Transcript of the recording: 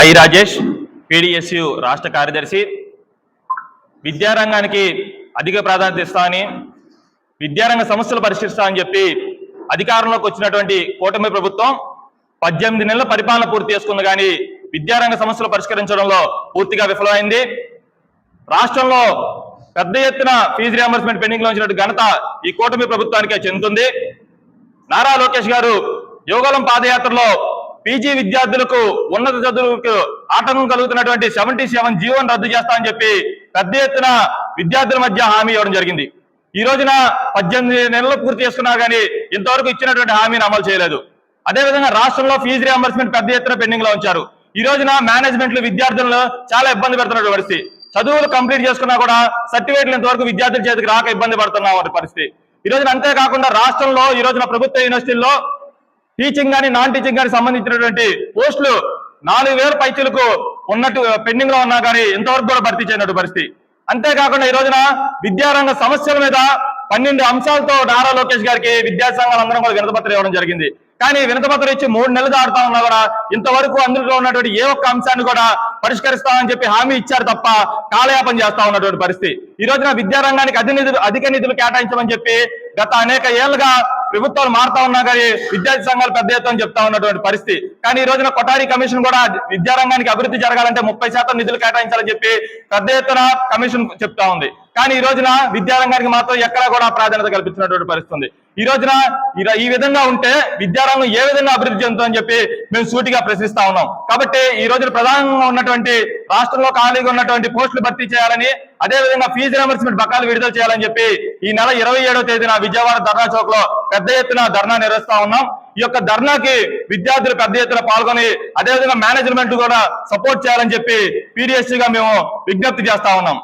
I Rajesh, PDSU రాష్ట్ర కార్యదర్శి. విద్యారంగానికి అధిక ప్రాధాన్యత ఇస్తామని, విద్యారంగ సమస్యలు పరిష్కరిస్తామని చెప్పి అధికారంలోకి వచ్చినటువంటి కూటమి ప్రభుత్వం 18 నెలల పరిపాలన పూర్తి చేసుకుంది. కానీ విద్యారంగ సమస్యలు పరిష్కరించడంలో పూర్తిగా విఫలమైంది. రాష్ట్రంలో పెద్ద ఎత్తున ఫీజు రియంబర్స్మెంట్ పెండింగ్ లో ఉంచినట్టు ఘనత ఈ కూటమి ప్రభుత్వానికే చెందుతుంది. నారా లోకేష్ గారు యోగాలం పాదయాత్రలో పీజీ విద్యార్థులకు ఉన్నత చదువులకు ఆటంకం కలుగుతున్నటువంటి 77 జీవోను రద్దు చేస్తామని చెప్పి పెద్ద ఎత్తున విద్యార్థుల మధ్య హామీ ఇవ్వడం జరిగింది. ఈ రోజున 18 నెలలు పూర్తి చేసుకున్నా కానీ ఇంతవరకు ఇచ్చినటువంటి హామీని అమలు చేయలేదు. అదేవిధంగా రాష్ట్రంలో ఫీజు రియంబర్స్మెంట్ పెద్ద ఎత్తున పెండింగ్ లో ఉంచారు. ఈ రోజున మేనేజ్మెంట్లు విద్యార్థులను చాలా ఇబ్బంది పెడుతున్న పరిస్థితి. చదువులు కంప్లీట్ చేసుకున్నా కూడా సర్టిఫికేట్లు ఇంతవరకు విద్యార్థుల చేతికి రాక ఇబ్బంది పడుతున్న పరిస్థితి. ఈ రోజున అంతేకాకుండా రాష్ట్రంలో ఈ రోజున ప్రభుత్వ యూనివర్సిటీల్లో టీచింగ్ కానీ నాన్ టీచింగ్ కానీ సంబంధించినటువంటి పోస్టులు 4000 పైచీలకు ఉన్నట్టు పెండింగ్ లో ఉన్నా కానీ ఇంతవరకు కూడా భర్తీ చేయనట్టు పరిస్థితి. అంతేకాకుండా ఈ రోజున విద్యారంగ సమస్యల మీద 12 అంశాలతో నారా లోకేష్ గారికి విద్యార్థి సంఘాలు అందరం కూడా వినతిపత్రం ఇవ్వడం జరిగింది. కానీ వినతిపత్రం ఇచ్చి 3 నెలలు దాటుతా ఉన్నా కూడా ఇంతవరకు అందులో ఉన్నటువంటి ఏ ఒక్క అంశాన్ని కూడా పరిష్కరిస్తామని చెప్పి హామీ ఇచ్చారు తప్ప కాలయాపన చేస్తా ఉన్నటువంటి పరిస్థితి. ఈ రోజున విద్యారంగానికి అధిక నిధులు కేటాయించమని చెప్పి గత అనేక ఏళ్లుగా ప్రభుత్వాలు మారుతా ఉన్నా కానీ విద్యార్థి సంఘాలు పెద్ద ఎత్తున చెప్తా ఉన్నటువంటి పరిస్థితి. కానీ ఈ రోజున కొఠారి కమిషన్ కూడా విద్యారంగానికి అభివృద్ధి జరగాలంటే 30% నిధులు కేటాయించాలని చెప్పి పెద్ద ఎత్తున కమిషన్ చెప్తా ఉంది. కానీ ఈ రోజున విద్యారంగానికి మాత్రం ఎక్కడా కూడా ప్రాధాన్యత కల్పించినటువంటి పరిస్థితి ఉంది. ఈ రోజున ఈ విధంగా ఉంటే విద్యారంగం ఏ విధంగా అభివృద్ధి చెందుతుందని చెప్పి మేము సూటిగా ప్రశ్నిస్తా ఉన్నాం. కాబట్టి ఈ రోజున ప్రధానంగా ఉన్నటువంటి రాష్ట్రంలో ఖాళీగా ఉన్నటువంటి పోస్టులు భర్తీ చేయాలని, అదేవిధంగా ఫీజు రియంబర్స్మెంట్ బకాయిలు విడుదల చేయాలని చెప్పి ఈ నెల 27వ తేదీన విజయవాడ ధర్నా చౌక్ లో పెద్ద ఎత్తున ధర్నా నిర్వహిస్తా ఉన్నాం. ఈ యొక్క ధర్నాకి విద్యార్థులు పెద్ద ఎత్తున పాల్గొని అదేవిధంగా మేనేజ్మెంట్ కూడా సపోర్ట్ చేయాలని చెప్పి పీడిఎస్సీగా మేము విజ్ఞప్తి చేస్తా ఉన్నాం.